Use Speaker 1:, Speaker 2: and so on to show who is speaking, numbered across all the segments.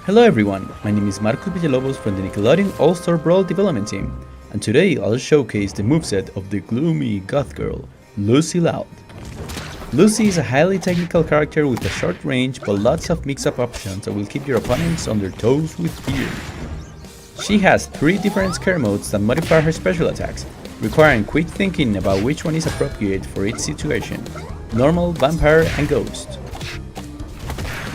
Speaker 1: Hello everyone, my name is Marcos Villalobos from the Nickelodeon All-Star Brawl development team, and today I'll showcase the moveset of the gloomy goth girl, Lucy Loud. Lucy is a highly technical character with a short range but lots of mix-up options that will keep your opponents on their toes with fear. She has 3 different scare modes that modify her special attacks, requiring quick thinking about which one is appropriate for each situation: normal, vampire, and ghost.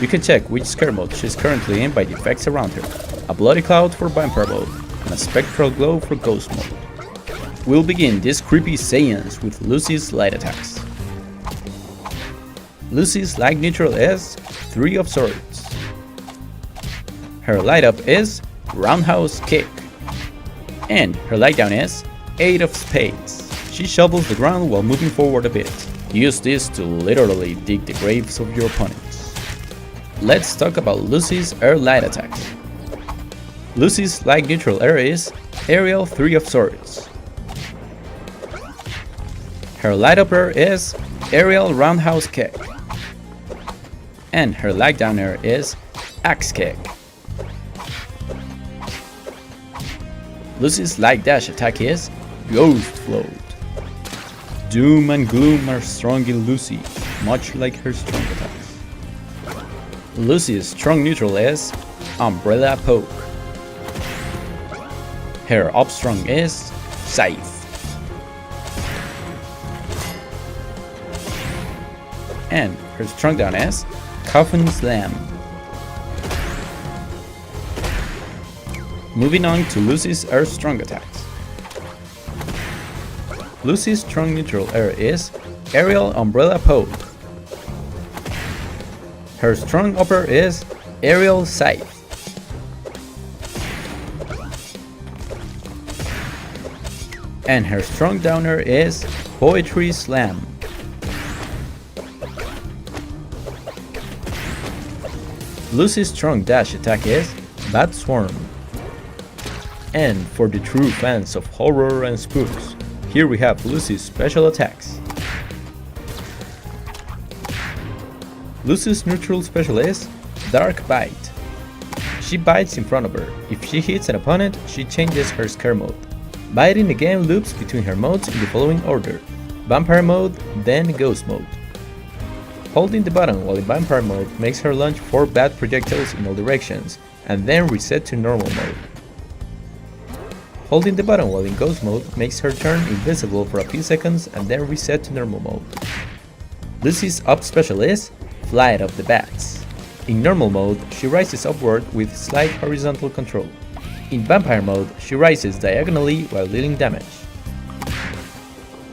Speaker 1: You can check which scare mode she's currently in by the effects around her: a bloody cloud for vampire mode, and a spectral glow for ghost mode. We'll begin this creepy seance with Lucy's light attacks. Lucy's light neutral is 3 of Swords. Her light up is Roundhouse Kick. And her light down is 8 of Spades. She shovels the ground while moving forward a bit. Use this to literally dig the graves of your opponents. Let's talk about Lucy's air light attacks. Lucy's light neutral air is Aerial 3 of Swords. Her light up air is Aerial Roundhouse Kick. And her light down air is Axe Kick. Lucy's light dash attack is Ghost Float. Doom and gloom are strong in Lucy, much like her strong attacks. Lucy's strong neutral is Umbrella Poke. Her up strong is Scythe. And her strong down is Coffin Slam. Moving on to Lucy's air strong attacks. Lucy's strong neutral air is Aerial Umbrella Poke. Her strong upper is Aerial Scythe. And her strong downer is Poetry Slam. Lucy's strong dash attack is Bat Swarm. And for the true fans of horror and spooks, here we have Lucy's special attacks. Lucy's neutral special is Dark Bite. She bites in front of her. If she hits an opponent, she changes her scare mode. Biting again loops between her modes in the following order: Vampire mode, then Ghost mode. Holding the button while in Vampire mode makes her launch 4 bad projectiles in all directions, and then reset to normal mode. Holding the button while in Ghost mode makes her turn invisible for a few seconds and then reset to normal mode. Lucy's up special is Flight of the Bats. In normal mode, she rises upward with slight horizontal control. In vampire mode, she rises diagonally while dealing damage.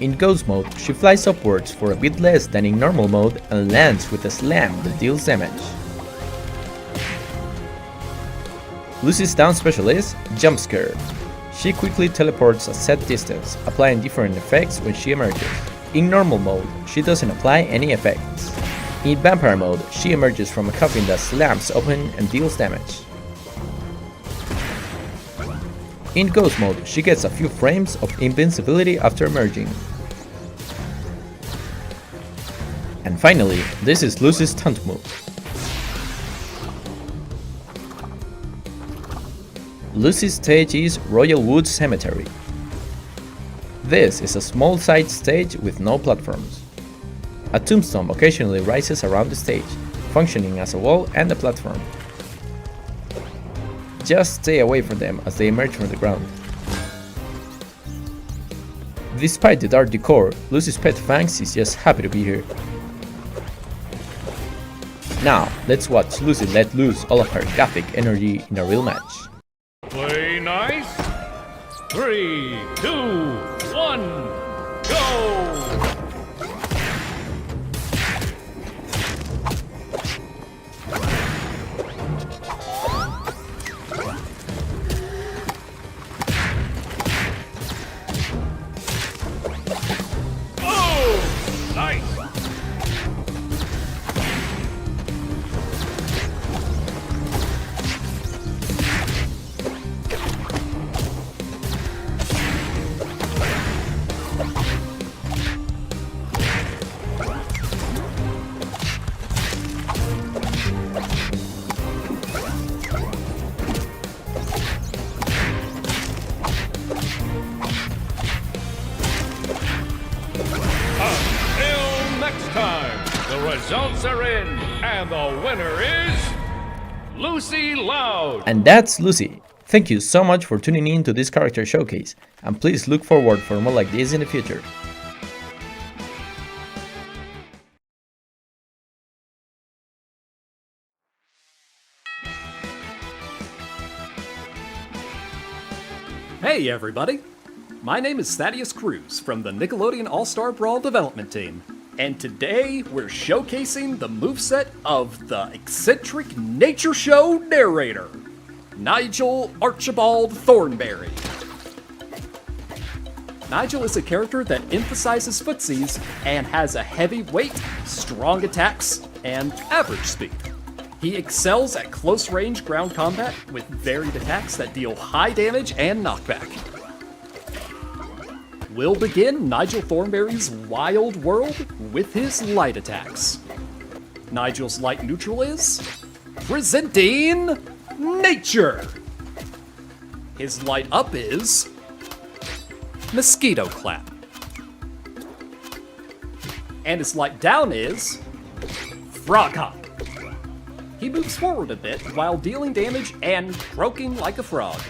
Speaker 1: In ghost mode, she flies upwards for a bit less than in normal mode and lands with a slam that deals damage. Lucy's down special is Jump Scare. She quickly teleports a set distance, applying different effects when she emerges. In normal mode, she doesn't apply any effects. In vampire mode, she emerges from a coffin that slams open and deals damage. In ghost mode, she gets a few frames of invincibility after emerging. And finally, this is Lucy's stunt move. Lucy's stage is Royal Wood Cemetery. This is a small side stage with no platforms. A tombstone occasionally rises around the stage, functioning as a wall and a platform. Just stay away from them as they emerge from the ground. Despite the dark decor, Lucy's pet Fangs is just happy to be here. Now, let's watch Lucy let loose all of her gothic energy in a real match.
Speaker 2: Play nice. 3, 2, 1, go! Oh, nice. results are in, and the winner is Lucy Loud.
Speaker 1: And that's Lucy. Thank you so much for tuning in to this character showcase, and please look forward for more like this in the future.
Speaker 3: Hey everybody! My name is Thaddeus Cruz from the Nickelodeon All-Star Brawl development team, and today we're showcasing the moveset of the eccentric nature show narrator, Nigel Archibald Thornberry. Nigel is a character that emphasizes footsies and has a heavy weight, strong attacks, and average speed. He excels at close-range ground combat with varied attacks that deal high damage and knockback. We'll begin Nigel Thornberry's wild world with his light attacks. Nigel's light neutral is presenting Nature. His light up is Mosquito Clap. And his light down is Frog Hop. He moves forward a bit while dealing damage and croaking like a frog.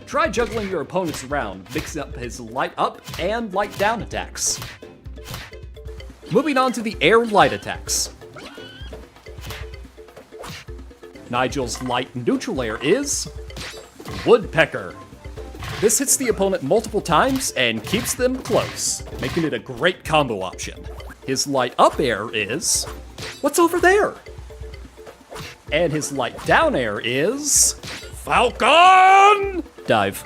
Speaker 3: Try juggling your opponents around, mixing up his light up and light down attacks. Moving on to the air light attacks. Nigel's light neutral air is Woodpecker. This hits the opponent multiple times and keeps them close, making it a great combo option. His light up air is What's Over There? And his light down air is Falcon Dive.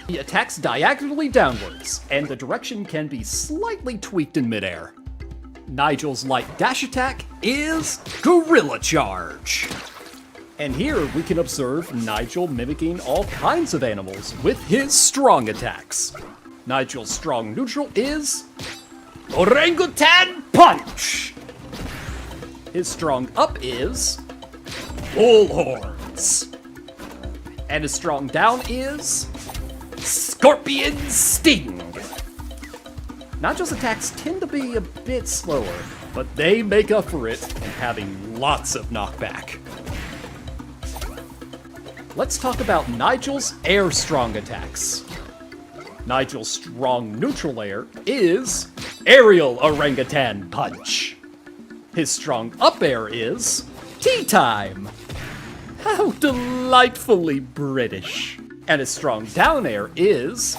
Speaker 3: He attacks diagonally downwards, and the direction can be slightly tweaked in midair. Nigel's light dash attack is Gorilla Charge. And here we can observe Nigel mimicking all kinds of animals with his strong attacks. Nigel's strong neutral is Orangutan Punch. His strong up is Bullhorns. And his strong down is Scorpion Sting. Nigel's attacks tend to be a bit slower, but they make up for it in having lots of knockback. Let's talk about Nigel's air strong attacks. Nigel's strong neutral air is Aerial Orangutan Punch. His strong up air is Tea Time. How delightfully British. And his strong down air is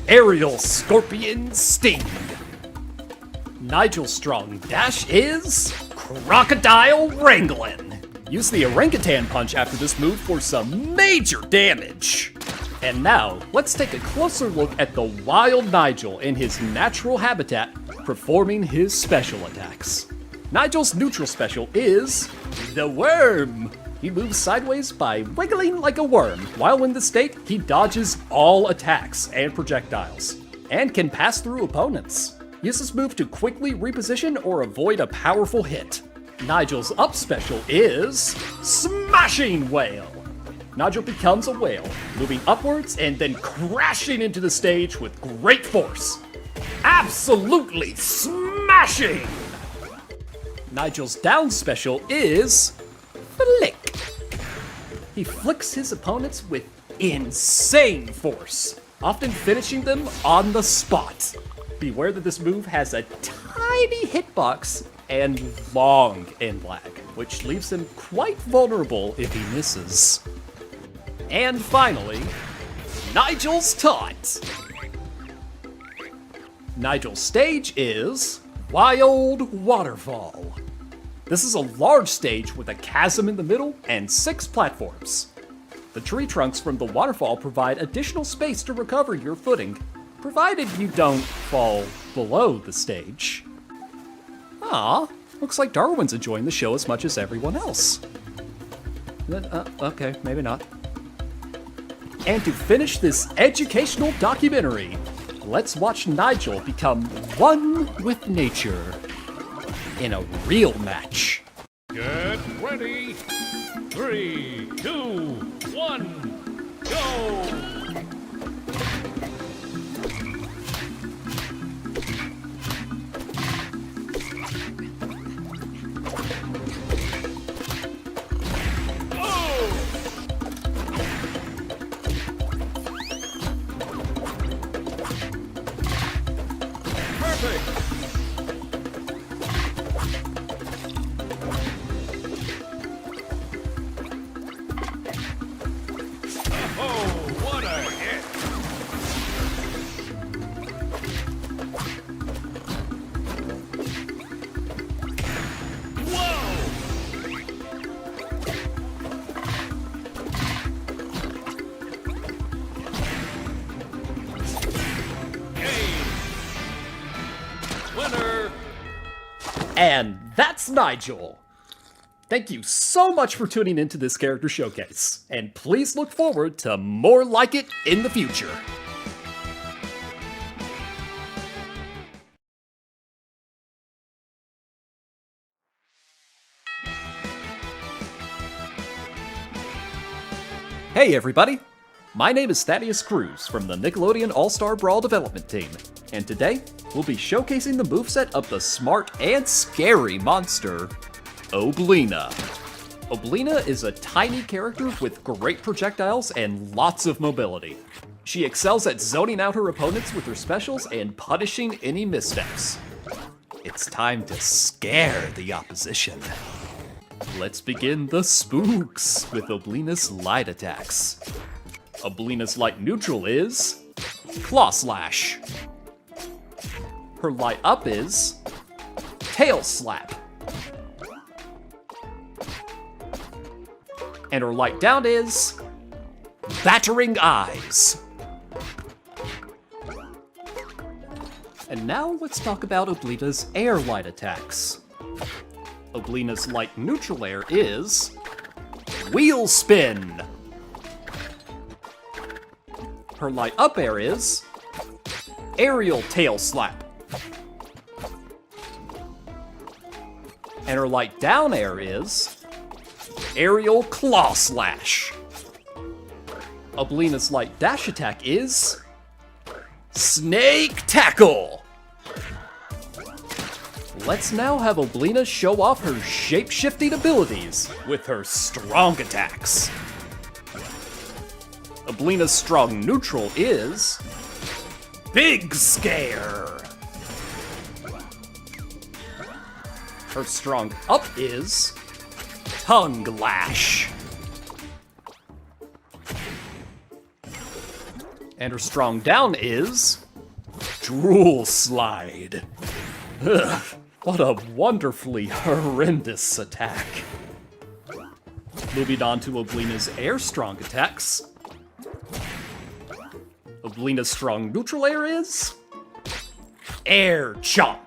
Speaker 3: Aerial Scorpion Sting. Nigel's strong dash is Crocodile Wranglin'. Use the Orangutan Punch after this move for some major damage. And now, let's take a closer look at the wild Nigel in his natural habitat performing his special attacks. Nigel's neutral special is the Worm. He moves sideways by wiggling like a worm. While in this state, he dodges all attacks and projectiles, and can pass through opponents. Use this move to quickly reposition or avoid a powerful hit. Nigel's up special is Smashing Whale. Nigel becomes a whale, moving upwards and then crashing into the stage with great force. Absolutely smashing! Nigel's down special is Flick. He flicks his opponents with insane force, often finishing them on the spot. Beware that this move has a tiny hitbox and long end lag, which leaves him quite vulnerable if he misses. And finally, Nigel's taunt. Nigel's stage is Wild Waterfall. This is a large stage with a chasm in the middle and 6 platforms. The tree trunks from the waterfall provide additional space to recover your footing, provided you don't fall below the stage. Ah, looks like Darwin's enjoying the show as much as everyone else. Okay, maybe not. And to finish this educational documentary, let's watch Nigel become one with nature in a real match.
Speaker 2: Get ready. 3, 2, 1, go! Oh, what a hit! Winner!
Speaker 3: And that's Nigel! Thank you so much for tuning into this character showcase, and please look forward to more like it in the future. Hey everybody! My name is Thaddeus Cruz from the Nickelodeon All-Star Brawl development team, and today we'll be showcasing the moveset of the smart and scary monster, Oblina. Oblina is a tiny character with great projectiles and lots of mobility. She excels at zoning out her opponents with her specials and punishing any missteps. It's time to scare the opposition. Let's begin the spooks with Oblina's light attacks. Oblina's light neutral is Claw Slash. Her light up is Tail Slap. And her light down is Battering Eyes. And now let's talk about Oblina's air light attacks. Oblina's light neutral air is Wheel Spin. Her light up air is Aerial Tail Slap. And her light down air is Aerial Claw Slash. Oblina's light dash attack is Snake Tackle. Let's now have Oblina show off her shape-shifting abilities with her strong attacks. Oblina's strong neutral is Big Scare. Her strong up is Tongue Lash. And her strong down is Drool Slide. Ugh, what a wonderfully horrendous attack. Moving on to Oblina's air strong attacks. Oblina's strong neutral air is Air Chomp.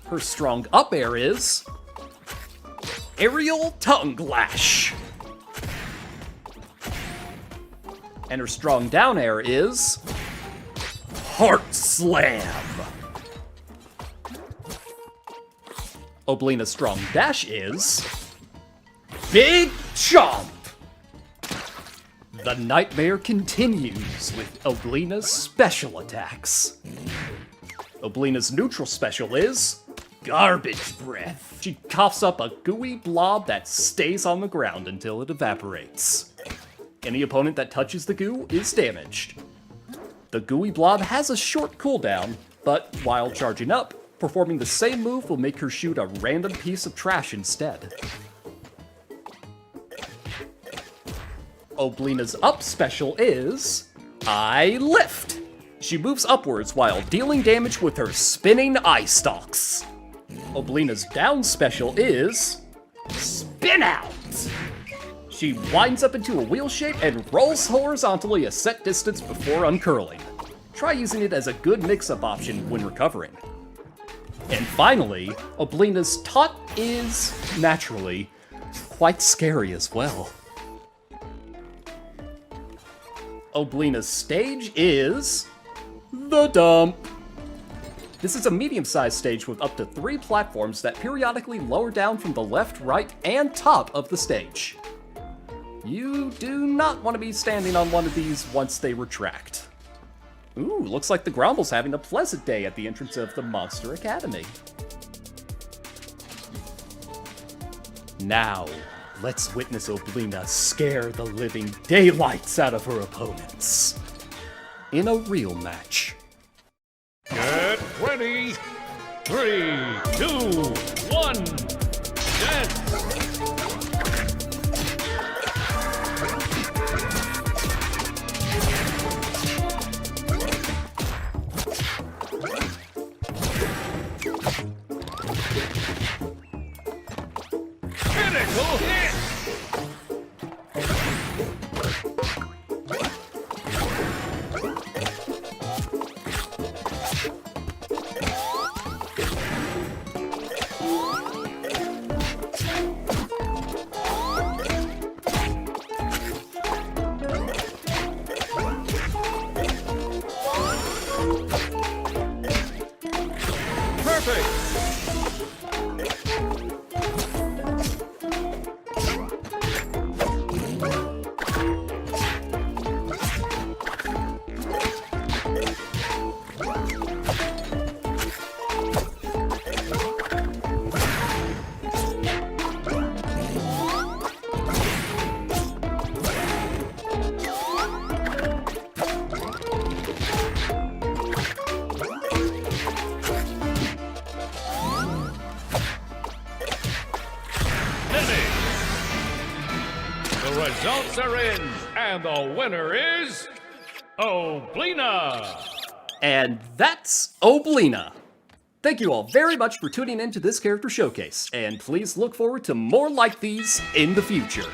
Speaker 3: Her strong up air is Aerial Tongue Lash. And her strong down air is Heart Slam. Oblina's strong dash is Big Chomp. The nightmare continues with Oblina's special attacks. Oblina's neutral special is Garbage Breath. She coughs up a gooey blob that stays on the ground until it evaporates. Any opponent that touches the goo is damaged. The gooey blob has a short cooldown, but while charging up, performing the same move will make her shoot a random piece of trash instead. Oblina's up special is I Lift. She moves upwards while dealing damage with her spinning eye stalks. Oblina's down special is Spin Out. She winds up into a wheel shape and rolls horizontally a set distance before uncurling. Try using it as a good mix-up option when recovering. And finally, Oblina's taunt is, naturally, quite scary as well. Oblina's stage is the Dump. This is a medium-sized stage with up to 3 platforms that periodically lower down from the left, right, and top of the stage. You do not want to be standing on one of these once they retract. Ooh, looks like the Gromble's having a pleasant day at the entrance of the Monster Academy. Now, let's witness Oblina scare the living daylights out of her opponents. In a real match.
Speaker 2: Get ready. 3, 2, 1, dance. Critical hit. The results are in, and the winner is Oblina.
Speaker 3: And that's Oblina. Thank you all very much for tuning in to this character showcase, and please look forward to more like these in the future.